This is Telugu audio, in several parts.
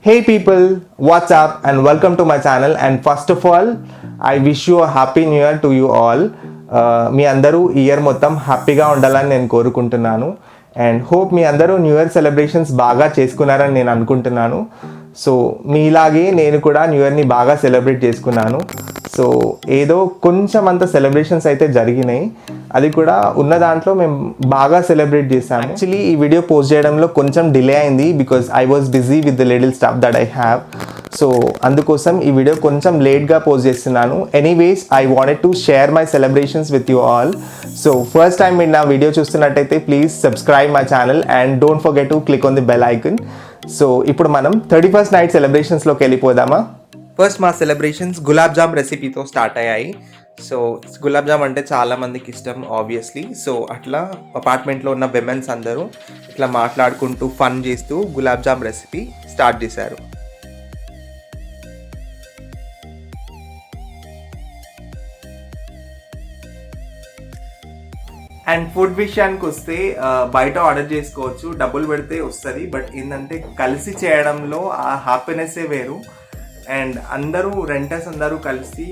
Hey people, what's up and welcome to my channel. And first of all, I wish you a happy new year to you all. మీ అందరూ ఇయర్ మొత్తం హ్యాపీగా ఉండాలని నేను కోరుకుంటున్నాను అండ్ హోప్ మీ అందరూ న్యూ ఇయర్ సెలబ్రేషన్స్ బాగా చేసుకున్నారని నేను అనుకుంటున్నాను. సో మీలాగే నేను కూడా న్యూ ఇయర్ని బాగా సెలబ్రేట్ చేసుకున్నాను. సో ఏదో కొంచెం అంత సెలబ్రేషన్స్ అయితే జరిగినాయి, అది కూడా ఉన్న దాంట్లో మేము బాగా సెలబ్రేట్ చేసాము. యాక్చువల్లీ ఈ వీడియో పోస్ట్ చేయడంలో కొంచెం డిలే అయింది because I was busy with the little stuff that I have. So అందుకోసం ఈ వీడియో కొంచెం లేట్గా పోస్ట్ చేస్తున్నాను. Anyways I wanted to share my celebrations with you all. So first time మీరు నా వీడియో చూస్తున్నట్టయితే please subscribe my channel and don't forget to click on the bell icon. So ఇప్పుడు మనం 31st నైట్ సెలబ్రేషన్స్లోకి వెళ్ళిపోదామా. ఫస్ట్ మా సెలబ్రేషన్స్ గులాబ్ జామ్ రెసిపీతో స్టార్ట్ అయ్యాయి. సో గులాబ్ జామ్ అంటే చాలామందికి ఇష్టం ఆబ్వియస్లీ. సో అట్లా అపార్ట్మెంట్లో ఉన్న విమెన్స్ అందరూ ఇట్లా మాట్లాడుకుంటూ ఫన్ చేస్తూ గులాబ్ జామ్ రెసిపీ స్టార్ట్ చేశారు. అండ్ ఫుడ్ విషయానికి వస్తే బయట ఆర్డర్ చేసుకోవచ్చు, డబ్బులు పెడితే వస్తుంది. బట్ ఏంటంటే కలిసి చేయడంలో ఆ హ్యాపీనెస్సే వేరు. అండ్ అందరూ రెంటర్స్ అందరూ కలిసి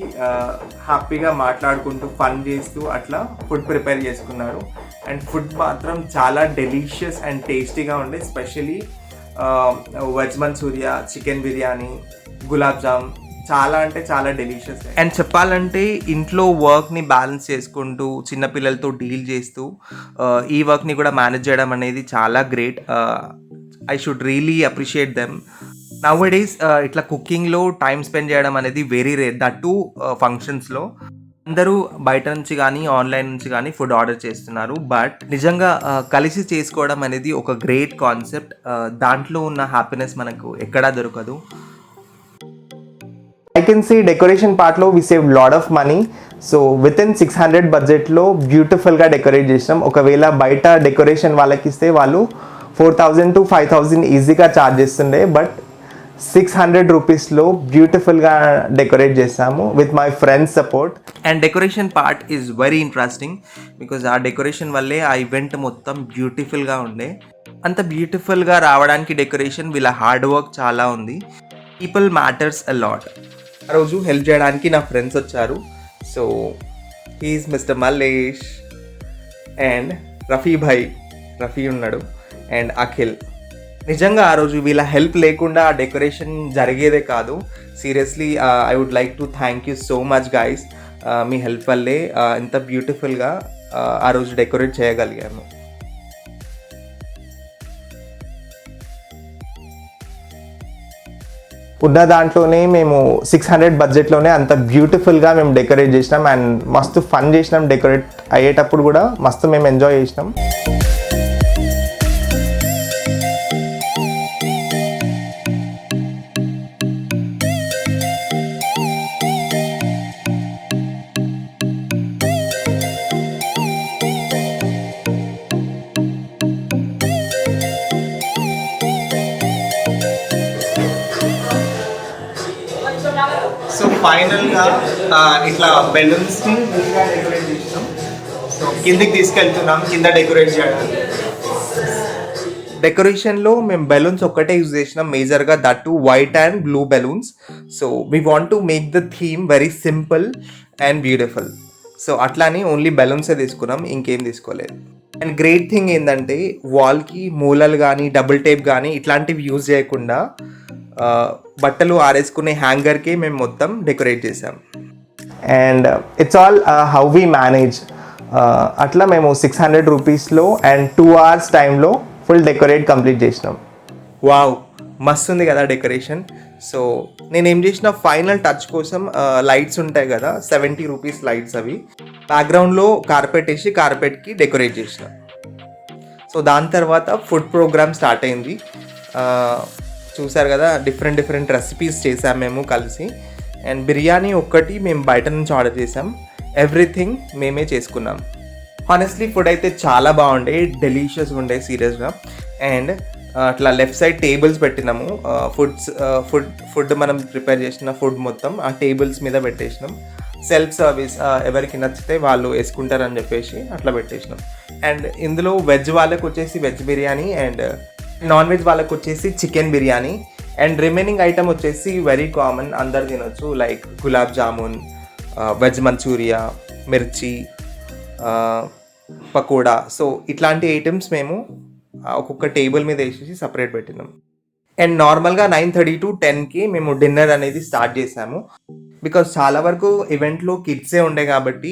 హ్యాపీగా మాట్లాడుకుంటూ ఫన్ చేస్తూ అట్లా ఫుడ్ ప్రిపేర్ చేసుకున్నారు. అండ్ ఫుడ్ మాత్రం చాలా డెలీషియస్ అండ్ టేస్టీగా ఉండే. Specially veg manchurian, chicken biryani, gulab jam చాలా అంటే చాలా డెలీషియస్. అండ్ చెప్పాలంటే ఇంట్లో వర్క్ని బ్యాలెన్స్ చేసుకుంటూ చిన్నపిల్లలతో డీల్ చేస్తూ ఈ వర్క్ని కూడా మేనేజ్ చేయడం అనేది చాలా great. I should really appreciate them. Nowadays ఇట్లా కుకింగ్లో టైం స్పెండ్ చేయడం అనేది వెరీ రేర్, దట్ టు ఫంక్షన్స్లో. అందరూ బయట నుంచి కానీ ఆన్లైన్ నుంచి కానీ ఫుడ్ ఆర్డర్ చేస్తున్నారు. బట్ నిజంగా కలిసి చేసుకోవడం అనేది ఒక గ్రేట్ కాన్సెప్ట్. దాంట్లో ఉన్న హ్యాపీనెస్ మనకు ఎక్కడా దొరకదు. I can see decoration part లో we saved lot of money. So within 600 బడ్జెట్లో బ్యూటిఫుల్గా డెకరేట్ చేసినాం. ఒకవేళ బయట డెకరేషన్ వాళ్ళకి ఇస్తే వాళ్ళు 4000 to 5000 ఈజీగా ఛార్జ్ చేస్తుండే. బట్ 600 రూపీస్లో బ్యూటిఫుల్గా డెకరేట్ చేసాము with my friends support. And decoration part is very interesting because ఆ డెకరేషన్ వల్లే ఆ ఈవెంట్ మొత్తం బ్యూటిఫుల్గా ఉండే. అంత బ్యూటిఫుల్గా రావడానికి డెకరేషన్ వీళ్ళ హార్డ్ వర్క్ చాలా ఉంది. People matters a lot. ఆ రోజు హెల్ప్ చేయడానికి నా ఫ్రెండ్స్ వచ్చారు. So he is mister Mallesh and Rafi ఉన్నాడు అండ్ అఖిల్. నిజంగా ఆ రోజు వీళ్ళ హెల్ప్ లేకుండా ఆ డెకరేషన్ జరిగేదే కాదు. Seriously I would like to thank you so much guys. మీ హెల్ప్ వల్లే ఎంత బ్యూటిఫుల్గా ఆ రోజు డెకరేట్ చేయగలిగాము. ఉన్న దాంట్లోనే మేము 600 బడ్జెట్లోనే అంత బ్యూటిఫుల్గా మేము డెకరేట్ చేసినాం అండ్ మస్తు ఫన్ చేసినాం. డెకరేట్ అయ్యేటప్పుడు కూడా మస్తు మేము ఎంజాయ్ చేసినాం. సో ఫైనల్గా ఇట్లా బెలూన్స్ని ఇంకా డెకరేట్ చేసినాం. సో కిందికి తీసుకెళ్తున్నాం కింద డెకరేట్ చేయడానికి. డెకరేషన్లో మేము బెలూన్స్ ఒక్కటే యూజ్ చేసినాం మేజర్గా, that to white and blue balloons. So we want to make the theme very simple and beautiful. So అట్లానే ఓన్లీ బెలూన్సే తీసుకున్నాం, ఇంకేం తీసుకోలేదు. అండ్ గ్రేట్ థింగ్ ఏంటంటే వాల్కి మూలలు కానీ డబుల్ టేప్ కానీ ఇట్లాంటివి యూజ్ చేయకుండా బట్టలు ఆరేసుకునే హ్యాంగర్కి మేము మొత్తం డెకరేట్ చేసాం. And it's all how we manage. అట్లా మేము 600 రూపీస్లో అండ్ 2 hours టైంలో ఫుల్ డెకరేట్ కంప్లీట్ చేసినాం. వావ్, మస్తు ఉంది కదా డెకరేషన్. సో నేనేం చేసిన ఫైనల్ టచ్ కోసం లైట్స్ ఉంటాయి కదా, 70 రూపీస్ లైట్స్, అవి బ్యాక్గ్రౌండ్లో కార్పెట్ వేసి కార్పెట్కి డెకరేట్ చేసిన. సో దాని తర్వాత ఫుడ్ ప్రోగ్రామ్ స్టార్ట్ అయింది. చూసారు కదా, డిఫరెంట్ రెసిపీస్ చేసాం మేము కలిసి. అండ్ బిర్యానీ ఒక్కటి మేము బయట నుంచి ఆర్డర్ చేసాం, ఎవ్రీథింగ్ మేమే చేసుకున్నాం. హానెస్ట్లీ ఫుడ్ అయితే చాలా బాగుండే, డెలీషియస్గా ఉండే సీరియస్గా. అండ్ అట్లా లెఫ్ట్ సైడ్ టేబుల్స్ పెట్టినాము. ఫుడ్ మనం ప్రిపేర్ చేసిన ఫుడ్ మొత్తం ఆ టేబుల్స్ మీద పెట్టేసినాం. సెల్ఫ్ సర్వీస్, ఎవరికి నచ్చితే వాళ్ళు వేసుకుంటారని చెప్పేసి అట్లా పెట్టేసినాం. అండ్ ఇందులో వెజ్ వాళ్ళకు వచ్చేసి veg biryani and non veg వాళ్ళకు వచ్చేసి chicken biryani. And remaining item వచ్చేసి వెరీ కామన్, అందరు తినొచ్చు, like gulab jamun, veg manchurian, మిర్చి, పకోడా. సో ఇట్లాంటి ఐటమ్స్ మేము ఒక్కొక్క టేబుల్ మీద వేసేసి సపరేట్ పెట్టినాం. అండ్ నార్మల్గా 9:30 to 10కి మేము డిన్నర్ అనేది స్టార్ట్ చేసాము. బికాజ్ చాలా వరకు ఈవెంట్లో కిడ్సే ఉండే కాబట్టి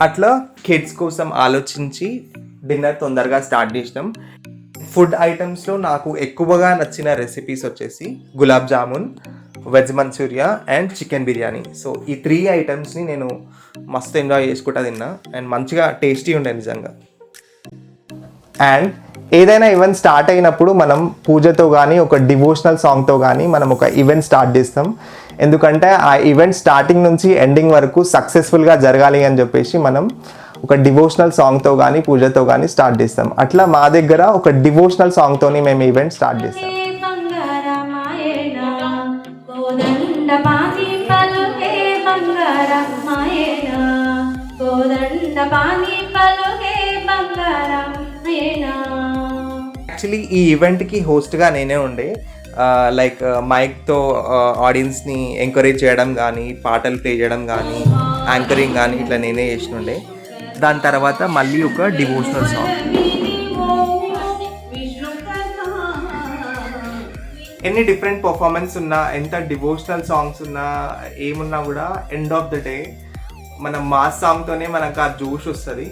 అట్లా కిడ్స్ కోసం ఆలోచించి డిన్నర్ తొందరగా స్టార్ట్ చేసినాం. ఫుడ్ ఐటమ్స్లో నాకు ఎక్కువగా నచ్చిన రెసిపీస్ వచ్చేసి gulab jamun, veg manchurian and chicken biryani. So ఈ 3 ఐటమ్స్ని నేను మస్తు ఎంజాయ్ చేసుకుంటా తిన్నా అండ్ మంచిగా టేస్టీ ఉండే నిజంగా. అండ్ ఏదైనా ఈవెంట్ స్టార్ట్ అయినప్పుడు మనం పూజతో కానీ ఒక డివోషనల్ సాంగ్తో కానీ మనం ఒక ఈవెంట్ స్టార్ట్ చేస్తాం. ఎందుకంటే ఆ ఈవెంట్ స్టార్టింగ్ నుంచి ఎండింగ్ వరకు సక్సెస్ఫుల్గా జరగాలి అని చెప్పేసి మనం ఒక డివోషనల్ సాంగ్తో కానీ పూజతో కానీ స్టార్ట్ చేస్తాం. అట్లా మా దగ్గర ఒక డివోషనల్ సాంగ్తోని మేము ఈవెంట్ స్టార్ట్ చేస్తాం. యాక్చువల్లీ ఈ ఈవెంట్కి హోస్ట్గా నేనే ఉండే, లైక్ మైక్తో ఆడియన్స్ని ఎంకరేజ్ చేయడం కానీ, పాటలు ప్లే చేయడం కానీ, యాంకరింగ్ కానీ ఇట్లా నేనే చేసినుండే. దాని తర్వాత మళ్ళీ ఒక డివోషనల్ సాంగ్. ఎన్ని డిఫరెంట్ పర్ఫార్మెన్స్ ఉన్నా, ఎంత డివోషనల్ సాంగ్స్ ఉన్నా, ఏమున్నా కూడా ఎండ్ ఆఫ్ ద డే మన మాస్ సాంగ్తోనే మనకు ఆ జోష్ వస్తుంది,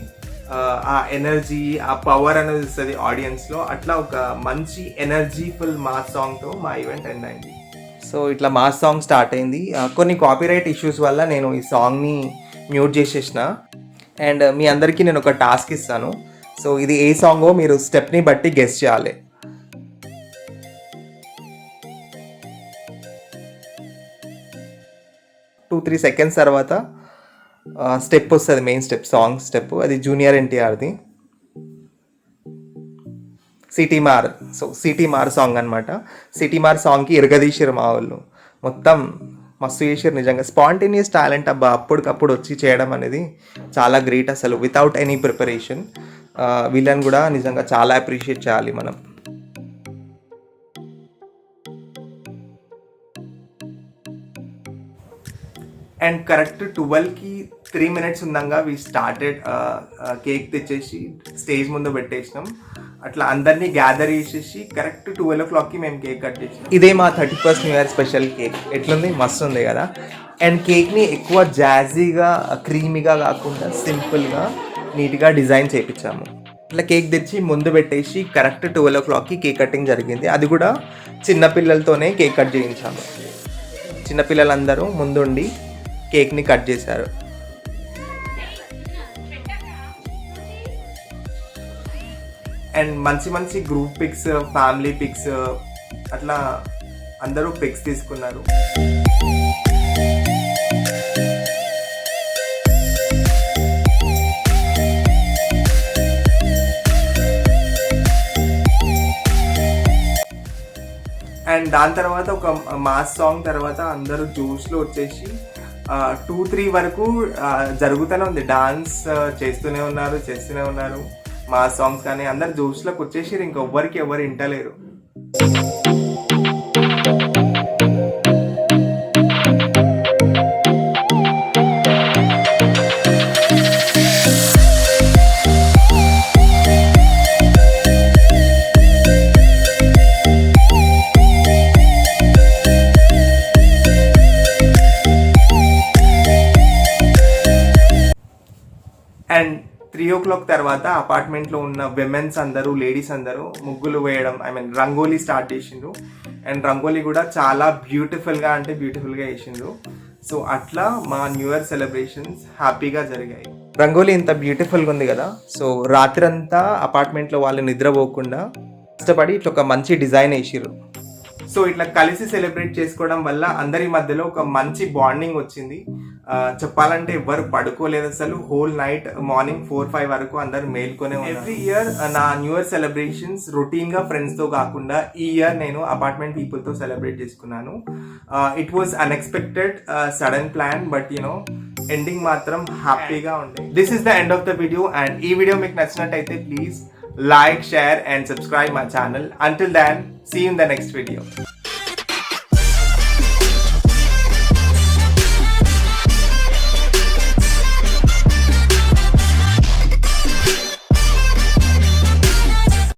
ఆ ఎనర్జీ, ఆ పవర్ అనేది వస్తుంది ఆడియన్స్లో. అట్లా ఒక మంచి ఎనర్జీఫుల్ మాస్ సాంగ్తో మా ఈవెంట్ ఎండ్ అయింది. సో ఇట్లా మాస్ సాంగ్ స్టార్ట్ అయింది. కొన్ని కాపీరైట్ ఇష్యూస్ వల్ల నేను ఈ సాంగ్ని మ్యూట్ చేసేసిన. అండ్ మీ అందరికీ నేను ఒక టాస్క్ ఇస్తాను. సో ఇది ఏ సాంగో మీరు స్టెప్ని బట్టి గెస్ చేయాలి. టూ 3 seconds తర్వాత స్టెప్ వస్తుంది, మెయిన్ స్టెప్, సాంగ్ స్టెప్. అది జూనియర్ ఎన్టీఆర్ది, సిటీ మార్. సో సిటీ మార్ సాంగ్ అనమాట. సిటీ మార్ సాంగ్కి ఇరగదీశారు మా వాళ్ళు, మొత్తం మస్తు చేసారు నిజంగా. స్పాంటేనియస్ టాలెంట్ అబ్బా, అప్పటికప్పుడు వచ్చి చేయడం అనేది చాలా గ్రేట్ అసలు, వితౌట్ ఎనీ ప్రిపరేషన్. వీళ్ళని కూడా నిజంగా చాలా అప్రిషియేట్ చేయాలి మనం. అండ్ కరెక్ట్ 12కి 3 minutes ఉందంగా వీ స్టార్టెడ్. కేక్ తెచ్చేసి స్టేజ్ ముందు పెట్టేసినాం. అట్లా అందరినీ గ్యాదర్ చేసేసి కరెక్ట్ 12 o'clockకి మేము కేక్ కట్ చేసినాం. ఇదే మా 31st New Year special cake. ఎట్లుంది? మస్తు ఉంది కదా. అండ్ కేక్ని ఎక్కువ జాజీగా, క్రీమీగా కాకుండా సింపుల్గా, నీట్గా డిజైన్ చేయించాము. ఇట్లా కేక్ తెచ్చి ముందు పెట్టేసి కరెక్ట్ 12 o'clockకి కేక్ కటింగ్ జరిగింది. అది కూడా చిన్నపిల్లలతోనే కేక్ కట్ చేయించాము. చిన్నపిల్లలందరూ ముందుండి కేక్ని కట్ చేశారు. అండ్ మంచి మంచి గ్రూప్ పిక్స్, ఫ్యామిలీ పిక్స్, అట్లా అందరూ పిక్స్ తీసుకున్నారు. అండ్ దాని తర్వాత ఒక మాస్ సాంగ్ తర్వాత అందరూ జోష్లో వచ్చేసి 2-3 వరకు జరుగుతూనే ఉంది. డాన్స్ చేస్తూనే ఉన్నారు. మా సాంగ్స్ కానీ అందరు జోష్లోకి వచ్చేసి ఇంకెవ్వరికి ఎవరు వింటలేరు. అండ్ 3 o'clock తర్వాత అపార్ట్మెంట్లో ఉన్న విమెన్స్ అందరూ, లేడీస్ అందరూ ముగ్గులు వేయడం, రంగోలీ స్టార్ట్ చేసిండ్రు. అండ్ రంగోలీ కూడా చాలా బ్యూటిఫుల్గా వేసిండ్రు. సో అట్లా మా న్యూ ఇయర్ సెలబ్రేషన్స్ హ్యాపీగా జరిగాయి. రంగోలీ ఇంత బ్యూటిఫుల్గా ఉంది కదా. సో రాత్రంతా అపార్ట్మెంట్లో వాళ్ళు నిద్రపోకుండా కష్టపడి ఇట్లా ఒక మంచి డిజైన్ వేసిర్రు. సో ఇట్లా కలిసి సెలబ్రేట్ చేసుకోవడం వల్ల అందరి మధ్యలో ఒక మంచి బాండింగ్ వచ్చింది. చెప్పాలంటే ఎవ్వరు పడుకోలేదు అసలు. హోల్ నైట్ మార్నింగ్ 4-5 వరకు అందరు మేల్కొనే ఉన్నారు. ఎవ్రీ ఇయర్ నా న్యూ ఇయర్ సెలబ్రేషన్స్ రొటీన్గా ఫ్రెండ్స్తో కాకుండా ఈ ఇయర్ నేను అపార్ట్మెంట్ పీపుల్తో సెలబ్రేట్ చేసుకున్నాను. It was unexpected, sudden plan, but ending మాత్రం హ్యాపీగా ఉండే. This is the end of the video. And ఈ వీడియో మీకు నచ్చినట్టయితే please like, share and subscribe my channel. Until then, see you in the next video.